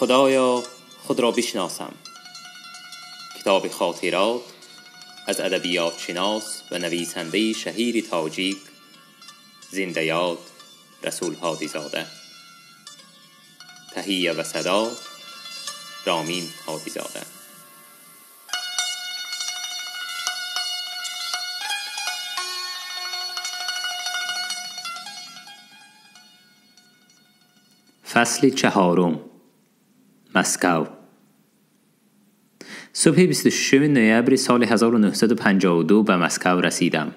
خدایا خود را بشناسم. کتاب خاطرات از ادبیات شناس و نویسنده شهیر تاجیک زنده یاد رسول هادی زاده. تهیه و صدا رامین هادی زاده. فصل 4. مسکو. صبح 26 نوامبر سال 1952 به مسکو رسیدم.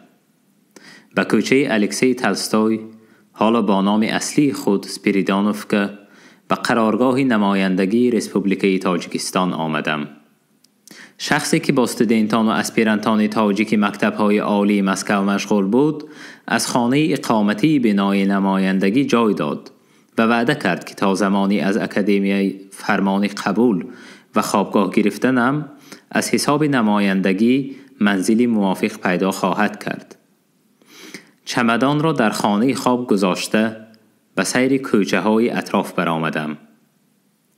به کوچه الکسی تولستوی، حالا با نام اصلی خود سپیریدانوفکا، به قرارگاه نمایندگی رسپوبلیک تاجیکستان آمدم. شخصی که با استودنتان و اسپیرانتان تاجیک مکتب‌های عالی مسکو مشغول بود، از خانه اقامتی بنای نمایندگی جای داد و وعده کرد که تا زمانی از اکادمی فرمان قبول و خوابگاه گرفتنم از حساب نمایندگی منزلی موافق پیدا خواهد کرد. چمدان را در خانه خواب گذاشته و سیر کوچه های اطراف برآمدم.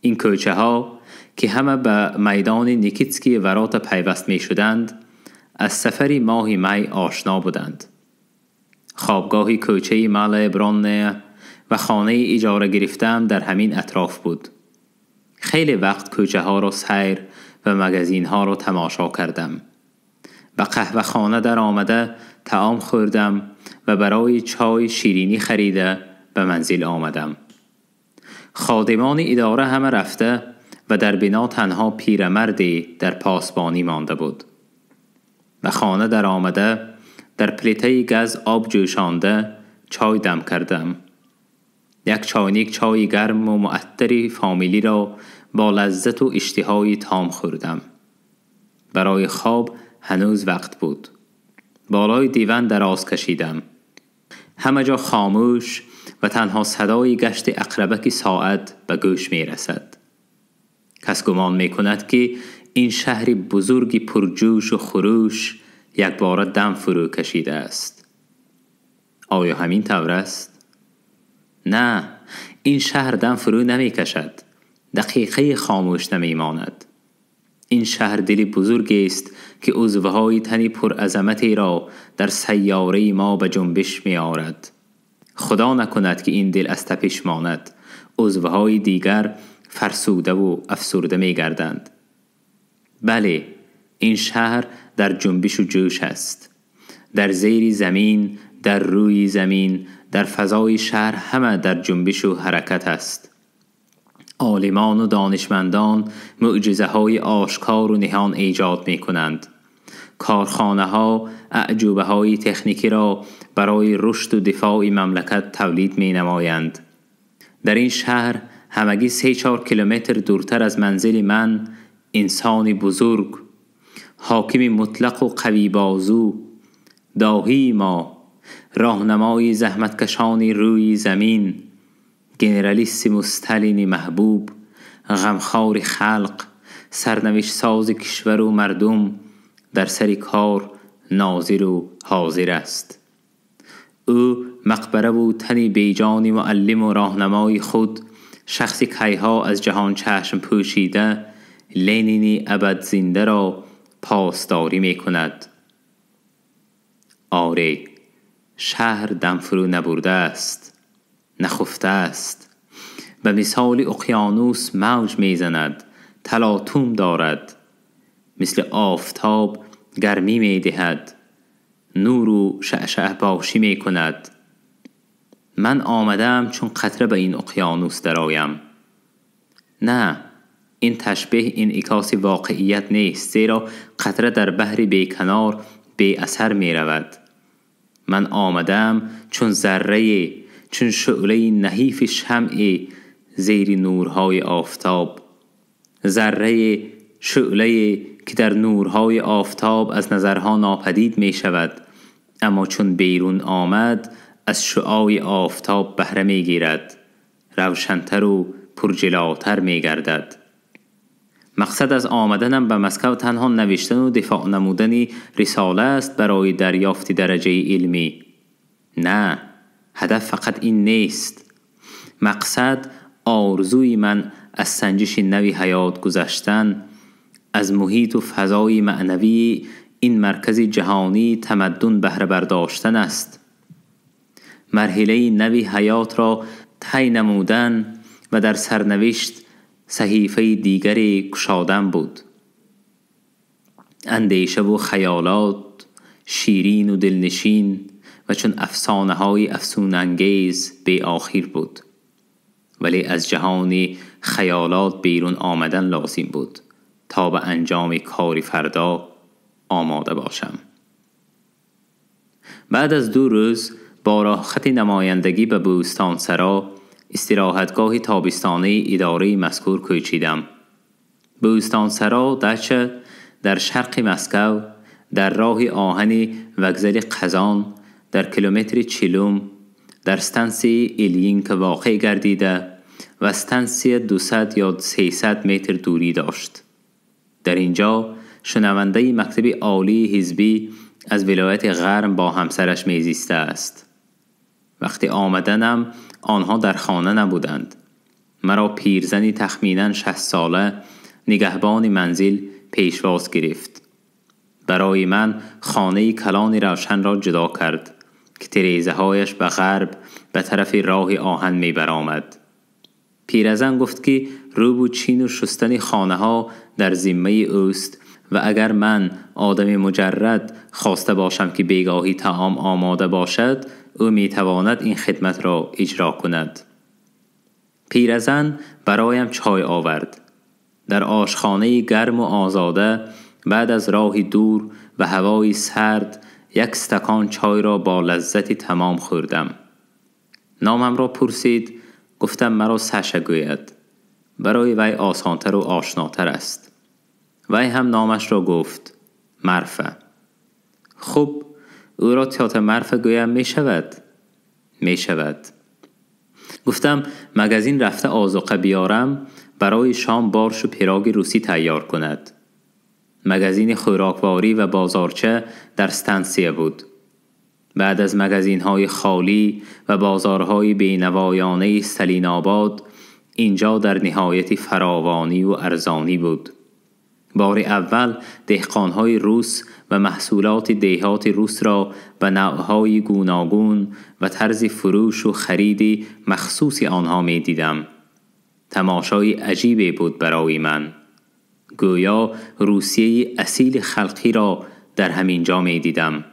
این کوچه ها که همه به میدان نیکیتسکی ورات پیوست می شدند، از سفری ماه می آشنا بودند. خوابگاهی کوچه مال برانه و خانه اجاره گرفتم در همین اطراف بود. خیلی وقت کوچه ها را سیر و مگزین ها را تماشا کردم. به قهوه خانه در آمده طعام خوردم و برای چای شیرینی خریده به منزل آمدم. خادمان اداره همه رفته و در بنا تنها پیرمردی در پاسبانی مانده بود. به خانه در آمده در پلیته گاز آب جوشانده چای دم کردم. یک چایnik چای گرم و معطر فامیلی را با لذت و اشتهای تام خوردم. برای خواب هنوز وقت بود. بالای دیوان دراز کشیدم. همه جا خاموش و تنها صدای گشت عقربک ساعت به گوش می رسد. کس گمان می کند که این شهر بزرگ پرجوش و خروش یک بار دم فرو کشیده است. آیا همین طور است؟ نه، این شهر دم فرو نمی کشد. دقیقه خاموش نمی ماند. این شهر دلی بزرگ است که عضوهای تنی پر عظمتی را در سیاره ما به جنبش می آورد. خدا نکند که این دل از تپش ماند. عضوهای دیگر فرسوده و افسرده می گردند. بله، این شهر در جنبش و جوش است. در زیر زمین، در روی زمین، در فضای شهر همه در جنبش و حرکت است. عالمان و دانشمندان معجزه های آشکار و نهان ایجاد می کنند. کارخانه ها اعجوبه های تکنیکی را برای رشد و دفاع مملکت تولید می نمایند. در این شهر همگی 3-4 کیلومتر دورتر از منزل من انسانی بزرگ، حاکم مطلق و قوی بازو، داهی ما، راهنمای زحمتکشانی روی زمین، گنرالیسیموس استالین محبوب، غمخوار خلق، سرنوشت ساز کشور و مردم در سر کار ناظر و حاضر است. او مقبره و تنی بیجان معلم و راهنمای خود، شخصی کیها از جهان چشم پوشیده، لنینی ابد زنده را پاسداری می کند. آره، شهر دم فرو نبرده است، نخفته است. به مثال اقیانوس موج می زند، تلاطم دارد. مثل آفتاب گرمی می دهد، نور و شعشع باشی می کند. من آمدم چون قطره به این اقیانوس درایم. نه، این تشبیه انعکاس واقعیت نیست، زیرا قطره در بحر بیکنار بی اثر می رود. من آمدم چون ذره، چون شعله نحیف شمع زیر نورهای آفتاب. ذره، شعله که در نورهای آفتاب از نظرها ناپدید می شود، اما چون بیرون آمد از شعاع آفتاب بهره می گیرد، روشنتر و پرجلاتر می گردد. مقصد از آمدنم به مسکو تنها نوشتن و دفاع نمودن رساله است برای دریافت درجه علمی. نه، هدف فقط این نیست. مقصد آرزوی من از سنجش نوی حیات گذشتن، از محیط و فضای معنوی این مرکز جهانی تمدن بهره برداشتن است. مرحله نوی حیات را طی نمودن و در سرنوشت صحیفه دیگری گشادن بود. اندیشه و خیالات شیرین و دلنشین و چون افسانه های افسون انگیز بی آخر بود، ولی از جهانی خیالات بیرون آمدن لازم بود تا به انجام کاری فردا آماده باشم. بعد از 2 روز با راهخط نمایندگی به بوستانسرا، استراحتگاه تابستانی اداره مذکور کوچیدم. بوستانسرا دچه در شرق مسکو، در راه آهن وگزل قزان، در کیلومتر 40 در استانسی ایلینک واقع گردیده و استانسی 200 یا 300 متر دوری داشت. در اینجا شنونده مکتب عالی حزبی از ولایت غرب با همسرش میزیسته است. وقتی آمدنم آنها در خانه نبودند. مرا پیرزنی تخمیناً 60 ساله نگهبان منزل پیشواز گرفت. برای من خانه کلان روشن را جدا کرد که تریزه هایش به غرب به طرف راه آهن می برآمد. پیرزن گفت که روبو چین و شستن خانه ها در ذمه اوست و اگر من آدم مجرد خواسته باشم که بیگاهی طعام آماده باشد، او می تواند این خدمت را اجرا کند. پیرزن برایم چای آورد. در آشخانه گرم و آزاده بعد از راهی دور و هوای سرد 1 استکان چای را با لذتی تمام خوردم. نامم را پرسید. گفتم مرا ساشا گوید. برای وی آسانتر و آشناتر است. وی هم نامش را گفت. مرفه. خب او را تئاتر مرفه گویم می شود؟ می شود. گفتم مگزین رفته آذوقه بیارم برای شام بارش و پیراگ روسی تیار کند. مگزین خوراکواری و بازارچه در استانسیه بود. بعد از مگزین های خالی و بازارهای بینوایانه سلین آباد، اینجا در نهایت فراوانی و ارزانی بود. بار اول دهقانهای روس و محصولات دیهات روس را به نوعهای گوناگون و طرز فروش و خرید مخصوص آنها می دیدم. تماشای عجیبی بود برای من. گویا روسیه اصیل خلقی را در همین جا می دیدم.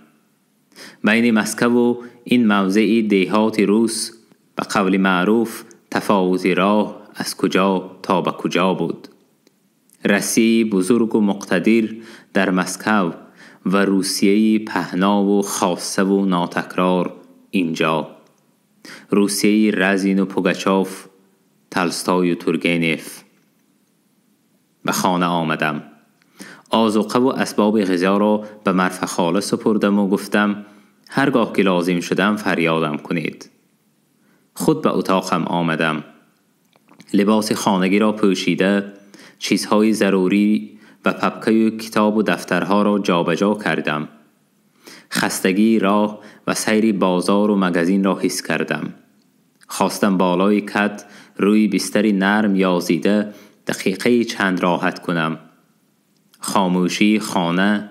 بین مسکو و این موضع دیهات روس به قول معروف تفاوت راه از کجا تا به کجا بود. رسی بزرگ و مقتدر در مسکو و روسیه پهنا و خاصه و ناتکرار اینجا. روسیه رزین و پوگاچوف، تالستوی و تورگنیف. به خانه آمدم. آذوقه و اسباب غذا را به مرفه خاله سپردم و گفتم هرگاه که لازم شدم فریادم کنید. خود به اتاقم آمدم. لباس خانگی را پوشیده، چیزهای ضروری و پپکه و کتاب و دفترها را جابجا کردم. خستگی راه و سیر بازار و مگزین را حس کردم. خواستم بالای کت روی بستری نرم یازیده دقیقه چند راحت کنم. خاموشی خانه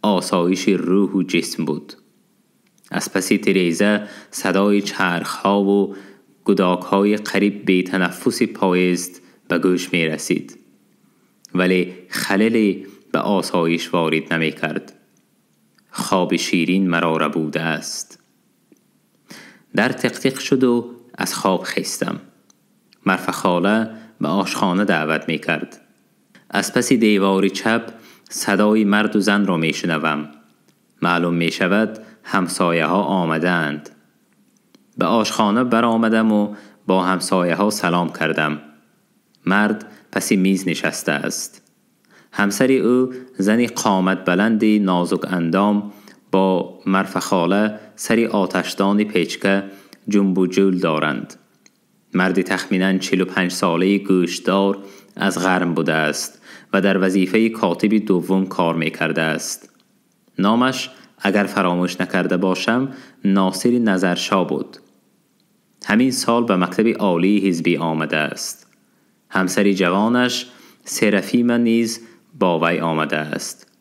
آسایش روح و جسم بود. از پسی تریزه صدای چرخها و گداکهای قریب بی تنفس پایست به گوش می رسید، ولی خللی به آسایش وارد نمی کرد. خواب شیرین مرا ربوده است. در تق شد و از خواب خستم. مرفه خاله به آشخانه دعوت می کرد. از پس دیوار چپ صدای مرد و زن را می شنوم. معلوم می شود همسایه ها آمدند. به آشخانه برآمدم و با همسایه ها سلام کردم. مرد پس میز نشسته است. همسر او زنی قامت بلندی نازک اندام با مرفه خاله سری آتشدان پیچکه جنب و جول دارند. مردی تخمیناً 45 ساله گوشدار از غرب بوده است و در وظیفه کاتب دوم کار می کرده است. نامش اگر فراموش نکرده باشم ناصر نظرشاه بود. همین سال به مکتب عالی حزبی آمده است. همسری جوانش سرافیم نیز با وی آمده است.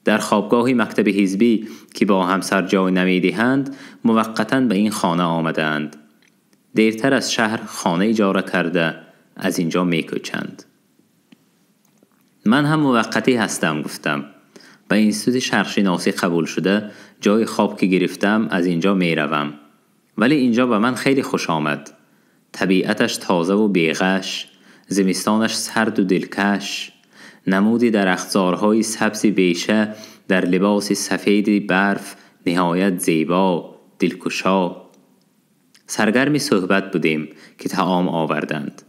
در خوابگاه مکتب حزبی که با همسر جای نمی‌دهند موقتاً به این خانه آمدند. دیرتر از شهر خانه اجاره کرده از اینجا می‌کوچند. من هم موقتی هستم گفتم. به اینستیتوت شرقشناسی قبول شده جای خواب که گرفتم از اینجا میروم. ولی اینجا به من خیلی خوش آمد. طبیعتش تازه و بیغش، زمستانش سرد و دلکش، نمودی درختزارهای سبز بیشه در لباس سفید برف نهایت زیبا، دلکشا. سرگرم صحبت بودیم که طعام آوردند.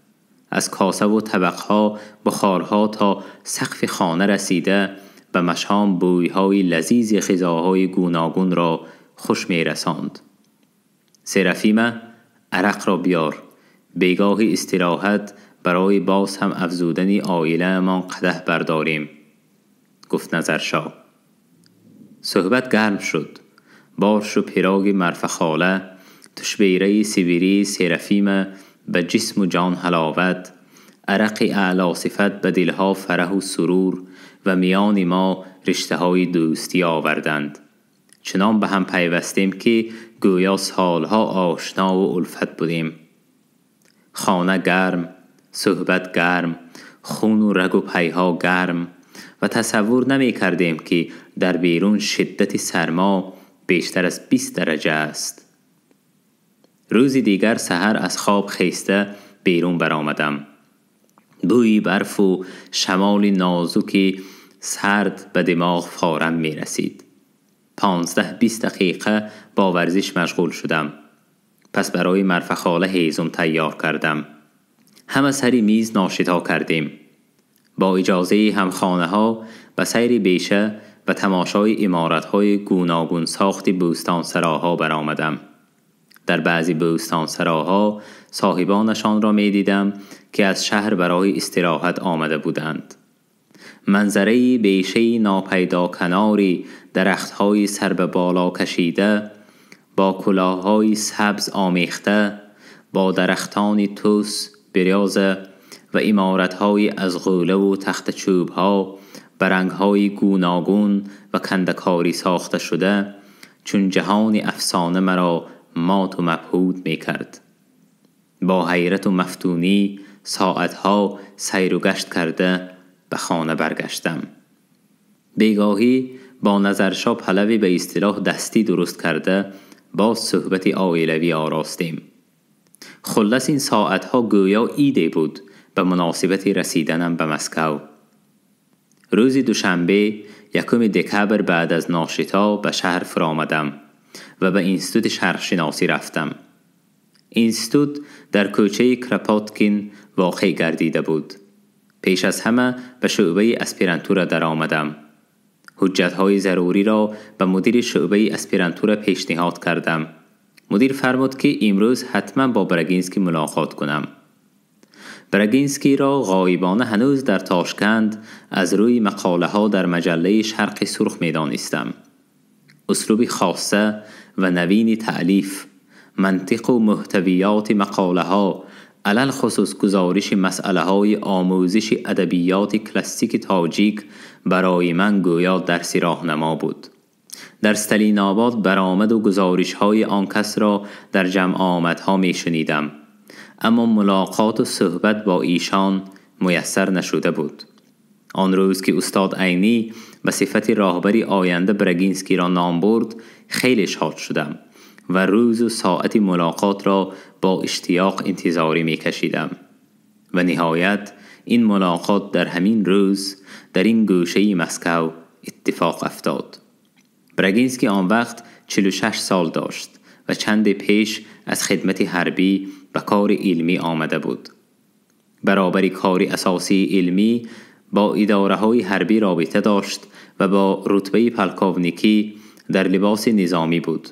از کاسه و طبقها بخارها تا سقف خانه رسیده به مشام بویهای لذیذ غذاهای گوناگون را خوش می رساند. سرافیمه عرق را بیار، بیگاه استراحت برای باز هم افزودن عائله ما قدح برداریم، گفت نظرشاه. صحبت گرم شد. بارش و پیراگ مرفخاله، تشبیره سیبیری سرافیمه به جسم و جان حلاوت، عرق اعلی صفت به دلها فرح و سرور و میان ما رشته های دوستی آوردند. چنان به هم پیوستیم که گویا سالها آشنا و الفت بودیم. خانه گرم، صحبت گرم، خون و رگ و پیها گرم و تصور نمی کردیم که در بیرون شدت سرما بیشتر از 20 درجه است. روزی دیگر سحر از خواب خیسته بیرون برآمدم. بوی برف و شمال نازکی سرد به دماغ فوراً می رسید. 15-20 دقیقه با ورزش مشغول شدم. پس برای مرفخاله هیزم تیار کردم. همه سری میز ناشتا کردیم. با اجازه همخانه ها به سیر بیشه و تماشای عمارت های گوناگون ساخت بوستان سراها برآمدم. در بعضی بوستان سراها صاحبانشان را می دیدم که از شهر برای استراحت آمده بودند. منظره بیشه ناپیدا کناری درختهای سر به بالا کشیده با کلاههای سبز آمیخته با درختان توس بریازه و عمارت‌های از غوله و تخت چوب‌ها برنگ‌های گوناگون و کندکاری ساخته شده چون جهان افسانه مرا مات و مبهوت می‌کرد. با حیرت و مفتونی ساعتها سیر و گشت کرده به خانه برگشتم. بیگاهی با نظرشاه پلوی به اصطلاح دستی درست کرده با صحبت عائلوی آراستیم. خلاص این ساعتها گویا ایده بود به مناسبت رسیدنم به مسکو. روز دوشنبه 1 دکبر بعد از ناشتا به شهر فرآمدم و به اینستیتوت شرقشناسی رفتم. اینستیتوت در کوچه کراپاتکین واقع گردیده بود. پیش از همه به شعبه اسپیرانتور در آمدم. حجتهای ضروری را به مدیر شعبه اسپیرانتور پیشنهاد کردم. مدیر فرمود که امروز حتما با براگینسکی ملاقات کنم. براگینسکی را غایبانه هنوز در تاشکند از روی مقاله ها در مجله شرق سرخ می دانستم. اسلوب خاصه و نوین تألیف، منطق و محتویات مقاله ها، علل خصوص گزارش مسئله های آموزش ادبیات کلاسیک تاجیک برای من گویا درسی راهنما بود. در استالین آباد برآمد و گزارش های آن کس را در جمع آمدها می شنیدم. اما ملاقات و صحبت با ایشان میسر نشده بود. آن روز که استاد عینی به صفت راهبری آینده براگینسکی را نام برد خیلی شاد شدم و روز و ساعت ملاقات را با اشتیاق انتظاری می کشیدم. و نهایت این ملاقات در همین روز در این گوشه مسکو اتفاق افتاد. براگینسکی آن وقت 46 سال داشت و چند پیش از خدمت حربی به کار علمی آمده بود. برابری کاری اساسی علمی با اداره های حربی رابطه داشت و با رتبه پلکاونیکی در لباس نظامی بود.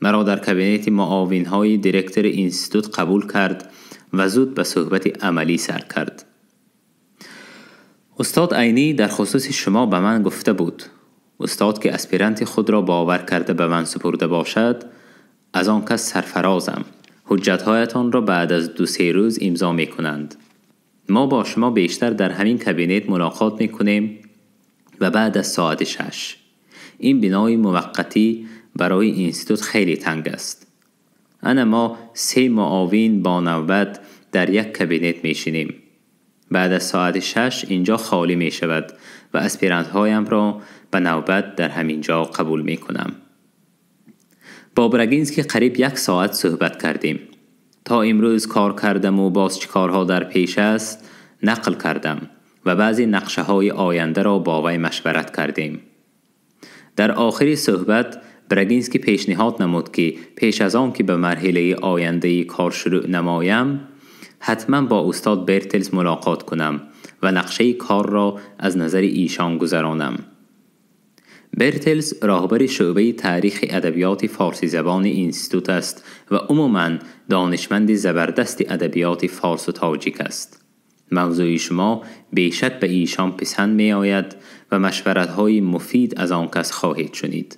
مرا در کابینت معاون های دیرکتور اینستیتوت قبول کرد و زود به صحبت عملی سر کرد. استاد عینی در خصوص شما به من گفته بود. استاد که اسپیرانت خود را باور کرده به من سپرده باشد، از آن کس سرفرازم. حجتهایتان را بعد از 2-3 روز امضا می کنند. ما با شما بیشتر در همین کابینت ملاقات میکنیم و بعد از ساعت 6. این بنای موقتی برای اینستیتوت خیلی تنگ است. ما 3 معاون با نوبت در یک کابینت میشینیم. بعد از ساعت 6 اینجا خالی می شود و اسپیرانت هایم را به نوبت در همین جا قبول می کنم. با براگینسکی قریب 1 ساعت صحبت کردیم. تا امروز کار کردم و باز چه کارها در پیش است نقل کردم و بعضی نقشه های آینده را با وی مشورت کردیم. در آخر صحبت براگینسکی پیشنهاد نمود که پیش از آن که به مرحله آینده کار شروع نمایم حتما با استاد برتلز ملاقات کنم و نقشه کار را از نظر ایشان گذرانم. برتلز راهبر شعبه تاریخ ادبیات فارسی زبان اینستیتوت است و عموماً دانشمند زبردست ادبیات فارس و تاجیک است. موضوع شما بیشک به ایشان پسند می آید و مشورت‌های مفید از آن کس خواهید شنید.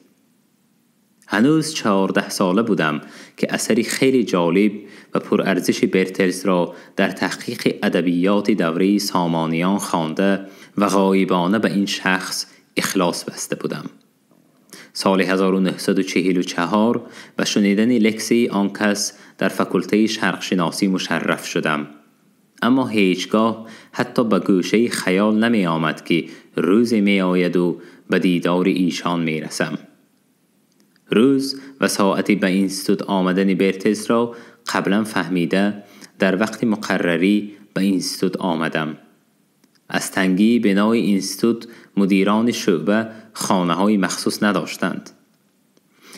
هنوز 14 ساله بودم که اثری خیلی جالب و پرارزش برتلز را در تحقیق ادبیات دوره سامانیان خوانده و غایبانه به این شخص اخلاص بسته بودم. سال 1944 به شنیدن لکسی آن کس در فاکولته شرق شناسی مشرف شدم. اما هیچگاه حتی به گوشه خیال نمی آمد که روزی می آید و به دیدار ایشان می رسم. روز و ساعتی به اینستیتوت آمدن برتلز را قبلا فهمیده در وقت مقرری به اینستیتوت آمدم. از تنگی بنای اینستیتوت مدیران شعبه خانه های مخصوص نداشتند.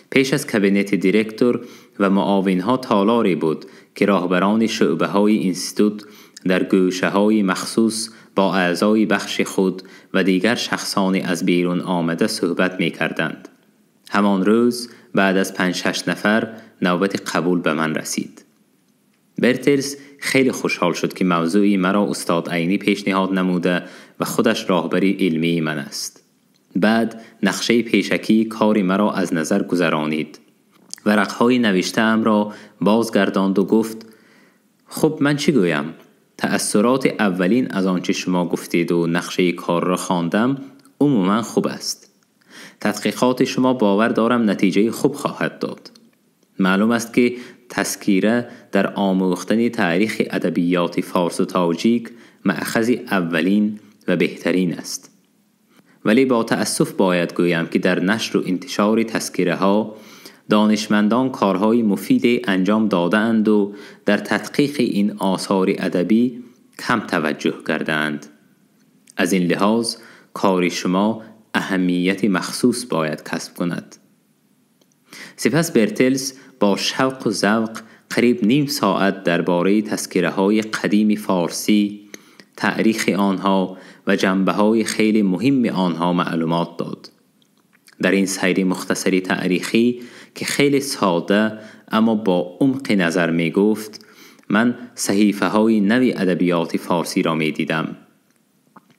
پیش از کابینت دیرکتور و معاون ها تالاری بود که راهبران شعبه های اینستیتوت در گوشه های مخصوص با اعضای بخش خود و دیگر شخصان از بیرون آمده صحبت می کردند. همان روز بعد از 5-6 نفر نوبت قبول به من رسید. برتلز خیلی خوشحال شد که موضوعی مرا استاد عینی پیشنهاد نموده و خودش راهبری علمی من است. بعد نقشه پیشکی کاری مرا از نظر گذرانید. ورقهای نوشته ام را بازگرداند و گفت خب من چی گویم؟ تأثیرات اولین از آنچه شما گفتید و نقشه کار را خواندم عموما خوب است. تحقیقات شما باور دارم نتیجه خوب خواهد داد. معلوم است که تذکیره در آموختن تاریخ ادبیات فارس و تاجیک مأخذ اولین و بهترین است. ولی با تأسف باید گویم که در نشر و انتشار تذکیره ها دانشمندان کارهای مفید انجام دادند و در تدقیق این آثار ادبی کم توجه کردند. از این لحاظ کار شما اهمیت مخصوص باید کسب کند. سپس برتلز با شوق و ذوق قریب نیم ساعت درباره تذکره های قدیم فارسی، تاریخ آنها و جنبه های خیلی مهم آنها معلومات داد. در این سیر مختصری تاریخی که خیلی ساده اما با عمق نظر می گفت، من صحیفه های نوی ادبیات فارسی را می دیدم.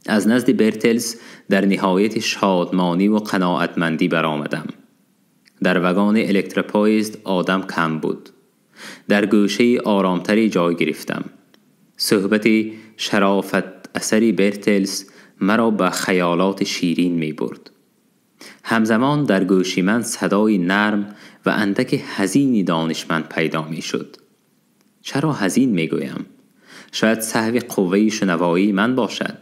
از نزد برتلز در نهایت شادمانی و قناعتمندی برآمدم. در وگان الکتروپویزد آدم کم بود. در گوشه آرامتری جای گرفتم. صحبت شرافت اثری برتلز مرا به خیالات شیرین می برد. همزمان در گوشی من صدای نرم و اندک حزینی دانشمند پیدا می شد. چرا حزین می گویم؟ شاید سهو قوه شنوایی من باشد.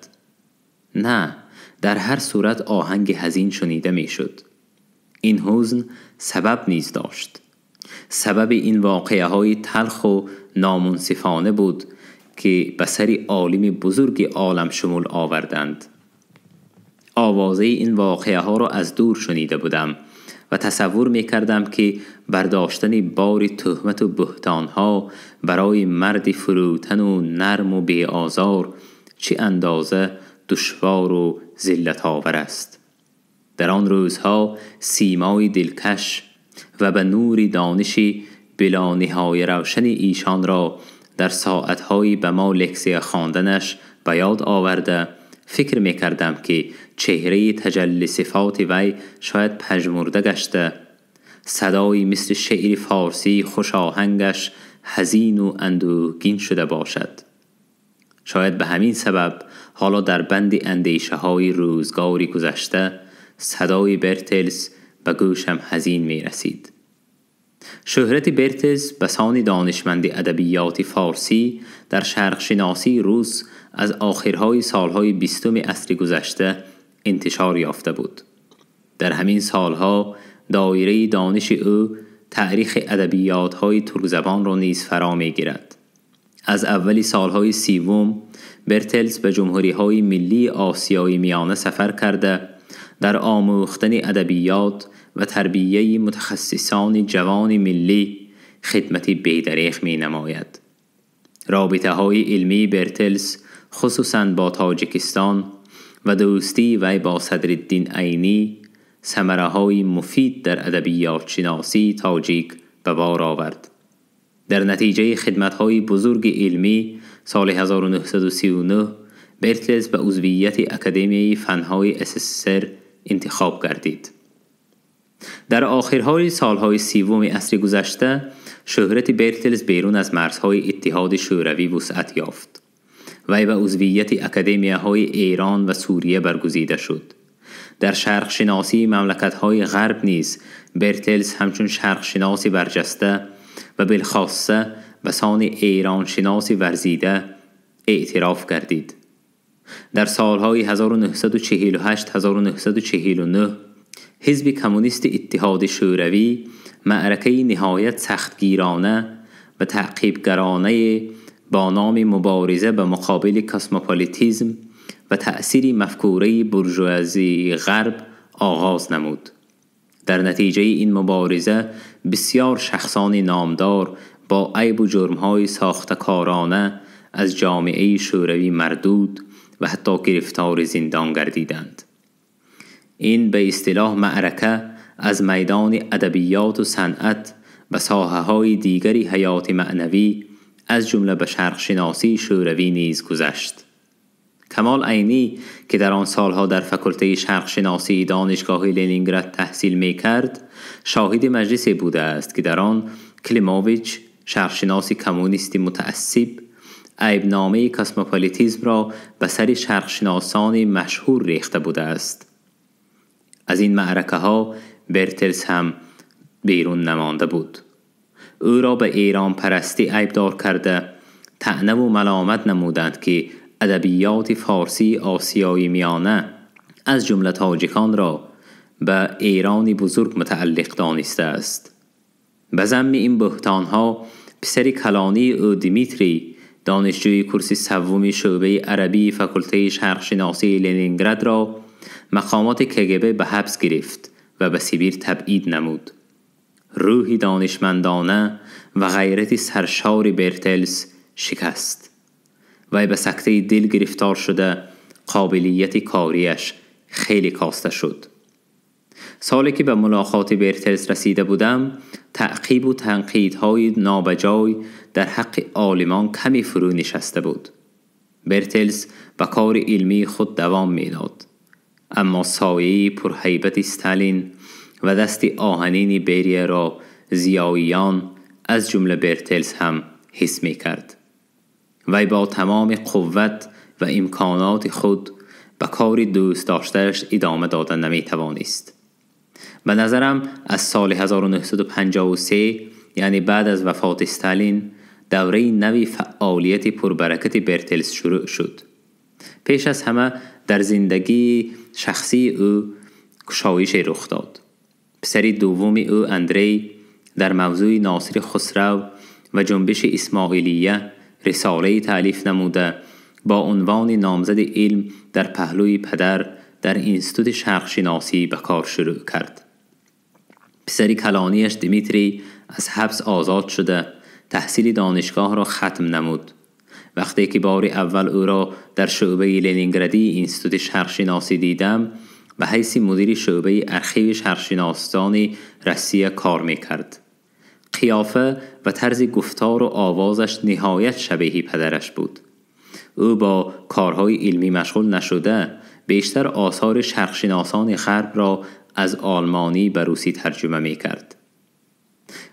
نه، در هر صورت آهنگ حزین شنیده می شد. این حزن سبب نیز داشت. سبب این واقعه های تلخ و نامنصفانه بود که به سر عالم بزرگ عالم شمول آوردند. آوازه این واقعه ها را از دور شنیده بودم و تصور می کردم که برداشتن بار تهمت و بهتان ها برای مرد فروتن و نرم و بی آزار چه اندازه دشوار و ذلت آور است. در آن روزها سیمای دلکش و به نور دانشی بلا نهایه روشن ایشان را در ساعتهای به ما لکسی خواندنش به یاد آورده فکر می کردم که چهره تجلی صفات وی شاید پژمرده گشته، صدایی مثل شعر فارسی خوش آهنگش حزین و اندوهگین شده باشد. شاید به همین سبب حالا در بند اندیشه های روزگاری گذشته صدای برتلس به گوشم حزین می رسید. شهرت برتلس بسان دانشمند ادبیات فارسی در شرق شناسی روس از آخرهای سالهای 20 عصر گذشته انتشار یافته بود. در همین سالها دایره دانش او تاریخ ادبیات‌های ترک زبان را نیز فرا می‌گیرد. از اولی سالهای 30 برتلس به جمهوری‌های ملی آسیای میانه سفر کرده در آموختن ادبیات و تربیه متخصصان جوان ملی خدمتی بی‌دریغ می‌نماید. رابطه‌های علمی برتلس خصوصاً با تاجیکستان و دوستی وی با صدرالدین عینی ثمره‌های مفید در ادبیات شناسی تاجیک به بار آورد. در نتیجه خدمت‌های بزرگ علمی سال 1939 برتلس به عضویت اکادمی فن‌های SSSR انتخاب گردید. در آخرهای سالهای 30 عصر گذشته شهرت برتلس بیرون از مرزهای اتحاد شوروی وسعت یافت. وی به عضویت اکادمی‌های ایران و سوریه برگزیده شد. در شرق شناسی مملکت‌های غرب نیز برتلس همچون شرق شناسی برجسته و بالخاصه بسان ایران شناسی ورزیده اعتراف گردید. در سالهای 1948-1949 حزب کمونیست اتحاد شوروی معرکه نهایت سختگیرانه و تعقیبگرانه با نام مبارزه به مقابل کسموپولیتیسم و تأثیر مفکوره بورژوازی غرب آغاز نمود. در نتیجه این مبارزه بسیار شخصان نامدار با عیب و جرم‌های ساخته‌کارانه از جامعه شوروی مردود و حتی گرفتار زندان گردیدند. این به اصطلاح معرکه از میدان ادبیات و صنعت و ساحه‌های دیگری حیات معنوی از جمله به شرق شناسی شوروی نیز گذشت. کمال عینی که در آن سالها در فکلته شرق شناسی دانشگاه لنینگراد تحصیل می کرد شاهد مجلسی بوده است که در آن کلیموویچ شرق شناسی کمونیستی متعصب عیبنامه کسموپولیتیسم را به سر شرق شناسان مشهور ریخته بوده است. از این معرکه ها برتلس هم بیرون نمانده بود. او را به ایران پرستی عیبدار کرده طعنه و ملامت نمودند که ادبیات فارسی آسیای میانه از جمله تاجیکان را به ایران بزرگ متعلق دانسته است. به ضمن این بهتانها پسر کلانی او دیمیتری دانشجوی کورس سوم شعبه عربی فکلته شرق شناسی لنینگراد را مقامات کگب به حبس گرفت و به سیبیر تبعید نمود. روحی دانشمندانه و غیرت سرشار برتلس شکست. وی به سکته دل گرفتار شده قابلیت کاریش خیلی کاسته شد. سالی که به ملاقات برتلس رسیده بودم تعقیب و تنقیدهای نابجای در حق عالمان کمی فرو نشسته بود. برتلس به کار علمی خود دوام می‌داد، اما سایه‌ای پرهیبت استالین و دست آهنین بریه را زیاییان از جمله برتلس هم حس می‌کرد. وی با تمام قوت و امکانات خود به کار دوست داشته‌اش ادامه دادن نمی‌توانست. به نظرم از سال 1953 یعنی بعد از وفات استالین دوره نوی فعالیت پربرکت برتلس شروع شد. پیش از همه در زندگی شخصی او گشایش رخ داد. پسر دوم او اندری در موضوع ناصر خسرو و جنبش اسماعیلیه رساله تالیف نموده با عنوان نامزد علم در پهلوی پدر در انستیتوت شرق شناسی به کار شروع کرد. پسر کلانیش دیمیتری از حبس آزاد شده تحصیل دانشگاه را ختم نمود. وقتی که بار اول او را در شعبه لنینگرادی انستیتوت شرق شناسی دیدم به حیث مدیر شعبه ارخیو شرق شناسان روسیه کار میکرد. قیافه و طرز گفتار و آوازش نهایت شبیه پدرش بود. او با کارهای علمی مشغول نشده بیشتر آثار شرق شناسان غرب را از آلمانی به روسی ترجمه می کرد.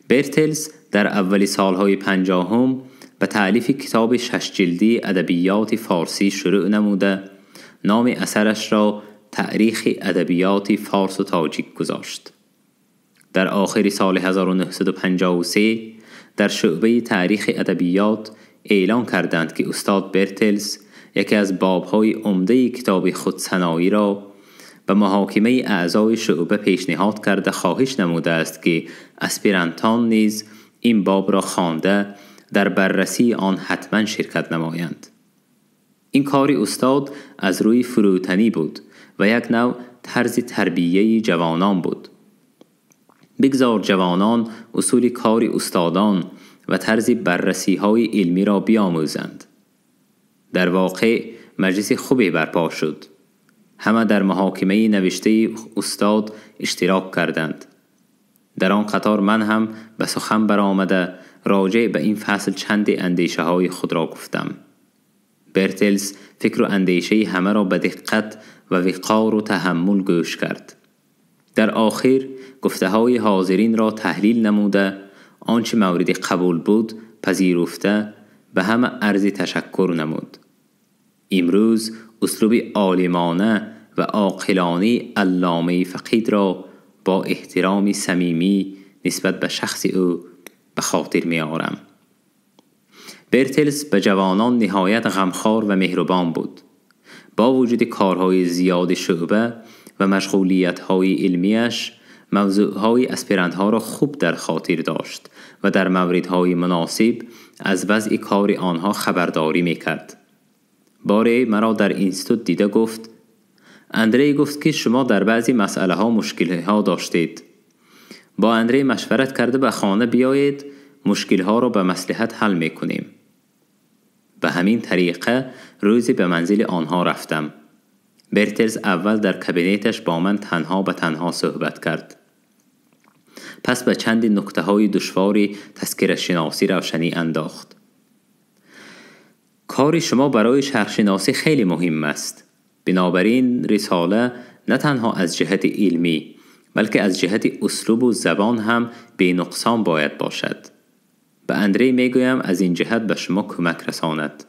برتلس در اولی سالهای 50 به تألیف کتاب 6 جلدی ادبیات فارسی شروع نموده نام اثرش را تاریخ ادبیات فارس و تاجیک گذاشت. در آخر سال 1953 در شعبه تاریخ ادبیات اعلان کردند که استاد برتلز یکی از باب‌های عمده کتاب خودسنایی را به محاکمه اعضای شعبه پیشنهاد کرده خواهش نموده است که اسپیرانتان نیز این باب را خوانده در بررسی آن حتما شرکت نمایند. این کار استاد از روی فروتنی بود و یک نوع طرز تربیه جوانان بود. بگذار جوانان اصول کار استادان و طرز بررسی های علمی را بیاموزند. در واقع مجلس خوبی برپا شد. همه در محاکمه نوشته استاد اشتراک کردند. در آن قطار من هم به سخن برآمده راجع به این فصل چند اندیشه های خود را گفتم. برتلز فکر و اندیشه همه را به دقت و وقار و تحمل گوش کرد. در آخر گفته های حاضرین را تحلیل نموده آنچه مورد قبول بود پذیرفته به همه عرض تشکر نمود. امروز اسلوب عالمانه و عاقلانه علامه فقید را با احترام صمیمی نسبت به شخص او به خاطر می آورم. برتلز به جوانان نهایت غمخوار و مهربان بود. با وجود کارهای زیاد شعبه و مشغولیت‌های علمیش موضوعهای اسپیرانت‌ها را خوب در خاطر داشت و در موردهای مناسب از وضع کار آنها خبرداری می‌کرد. باره مرا در اینستیتوت دیده گفت اندری گفت که شما در بعضی مسئله ها مشکل ها داشتید. با اندری مشورت کرده به خانه بیایید مشکل ها را به مصلحت حل می‌کنیم. به همین طریقه روزی به منزل آنها رفتم. برتلز اول در کابینتش با من تنها به تنها صحبت کرد. پس به چند نکته های دشواری تذکره شناسی روشنی انداخت. کار شما برای شهرشناسی خیلی مهم است. بنابراین رساله نه تنها از جهت علمی بلکه از جهت اسلوب و زبان هم بی نقصان باید باشد. به اندری میگویم از این جهت به شما کمک رساند.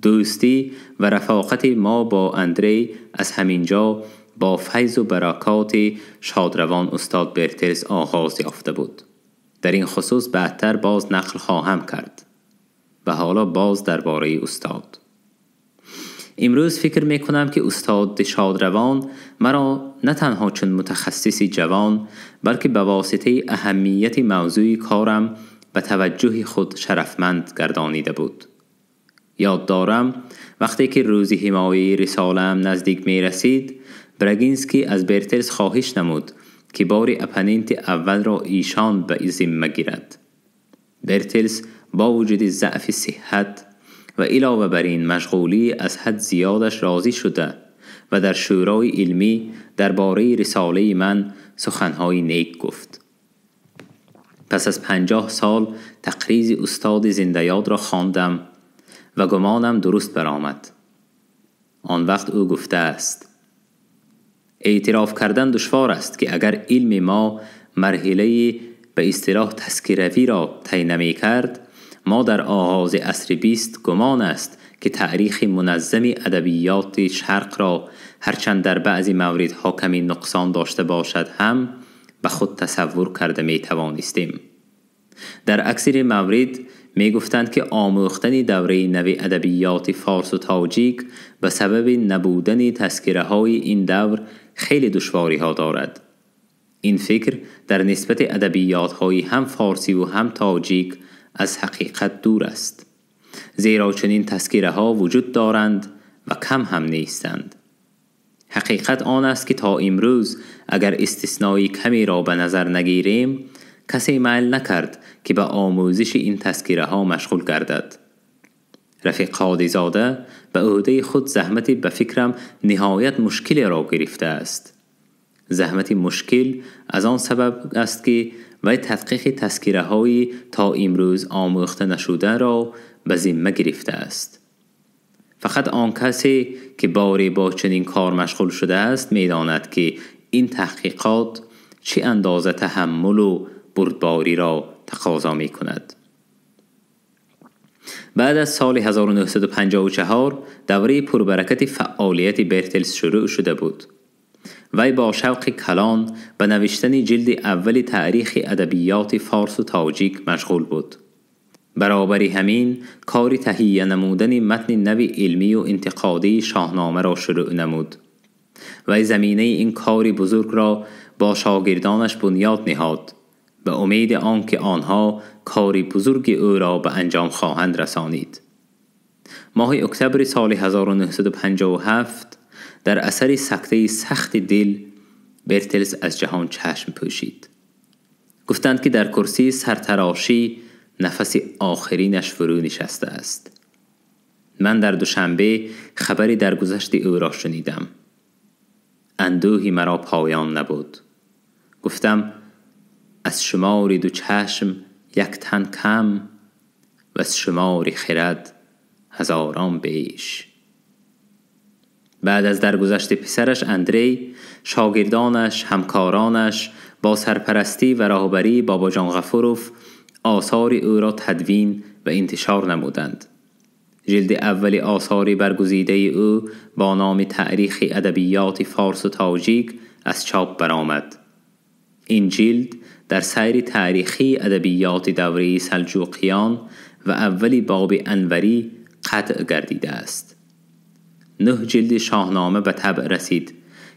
دوستی و رفاقت ما با اندری از همینجا با فیض و برکات شادروان استاد برتلز آغاز یافته بود. در این خصوص بعدتر باز نقل خواهم کرد. و حالا باز درباره استاد. امروز فکر میکنم که استاد شادروان مرا نه تنها چون متخصصی جوان بلکه به واسطه اهمیت موضوع کارم به توجه خود شرفمند گردانیده بود. یاد دارم وقتی که روز حمایه رساله‌ام نزدیک می رسید برگینسکی از برتلز خواهش نمود که بار اپنینت اول را ایشان به ذمه گیرد. برتلز با وجود ضعف صحت و علاوه بر این مشغولی از حد زیادش راضی شده و در شورای علمی درباره رساله من سخنهای نیک گفت. پس از 50 سال تقریض استاد زنده‌یاد را خواندم و گمانم درست برآمد. آن وقت او گفته است اعتراف کردن دشوار است که اگر علم ما مرحله به اصطلاح تذکروی را طی نمی کرد ما در آغاز عصر 20 گمان است که تاریخ منظم ادبیات شرق را هرچند در بعضی موردها کمی نقصان داشته باشد هم به خود تصور کرده می توانستیم. در اکثر موارد می گفتند که آموختن دوره نو ادبیات فارس و تاجیک به سبب نبودن تذکره های این دور خیلی دشواری ها دارد. این فکر در نسبت ادبیات های هم فارسی و هم تاجیک از حقیقت دور است. زیرا چنین تذکره ها وجود دارند و کم هم نیستند. حقیقت آن است که تا امروز اگر استثنایی کمی را به نظر نگیریم کسی میل نکرد که به آموزش این تذکره ها مشغول گردد. رفیق قاضی‌زاده به عهده خود زحمت به فکرم نهایت مشکل را گرفته است. زحمت مشکل از آن سبب است که وی تدقیق تذکره های تا امروز آموخته نشده را به ذمه گرفته است. فقط آن کسی که باری با چنین کار مشغول شده است می‌داند که این تحقیقات چه اندازه تحمل و بردباری را تقاضا می‌کند. بعد از سال 1954 دوره پربرکت فعالیت برتلس شروع شده بود. وی با شوق کلان به نوشتن جلد اول تاریخ ادبیات فارس و تاجیک مشغول بود. برابر همین کار تهیه نمودن متن نوی علمی و انتقادی شاهنامه را شروع نمود. وی زمینه این کار بزرگ را با شاگردانش بنیاد نهاد به امید آنکه آنها کار بزرگ او را به انجام خواهند رسانید. ماه اکتبر سال 1957 در اثر سکته سخت دل برتلس از جهان چشم پوشید. گفتند که در کرسی سرتراشی نفس آخرینش فرو نشسته است. من در دوشنبه خبری در گذشت او را شنیدم. اندوهی مرا پایان نبود. گفتم از شمار دو چشم یک تن کم و از شمار خرد هزاران بیش. بعد از درگذشت پسرش اندری، شاگردانش، همکارانش با سرپرستی و راهبری بابا جان غفوروف آثار او را تدوین و انتشار نمودند. جلد اول آثار برگزیده او با نام تاریخ ادبیات فارس و تاجیک از چاپ برآمد. این جلد در سیر تاریخی ادبیات دوره سلجوقیان و اولی باب انوری قطع گردیده است. 9 جلد شاهنامه به طبع رسید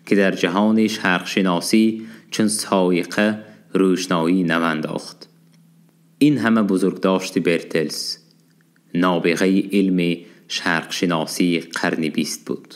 که در جهان شرق شناسی چون سایقه روشنایی نوانداخت. این همه بزرگداشت برتلس نابغه علم شرق شناسی قرن 20 بود.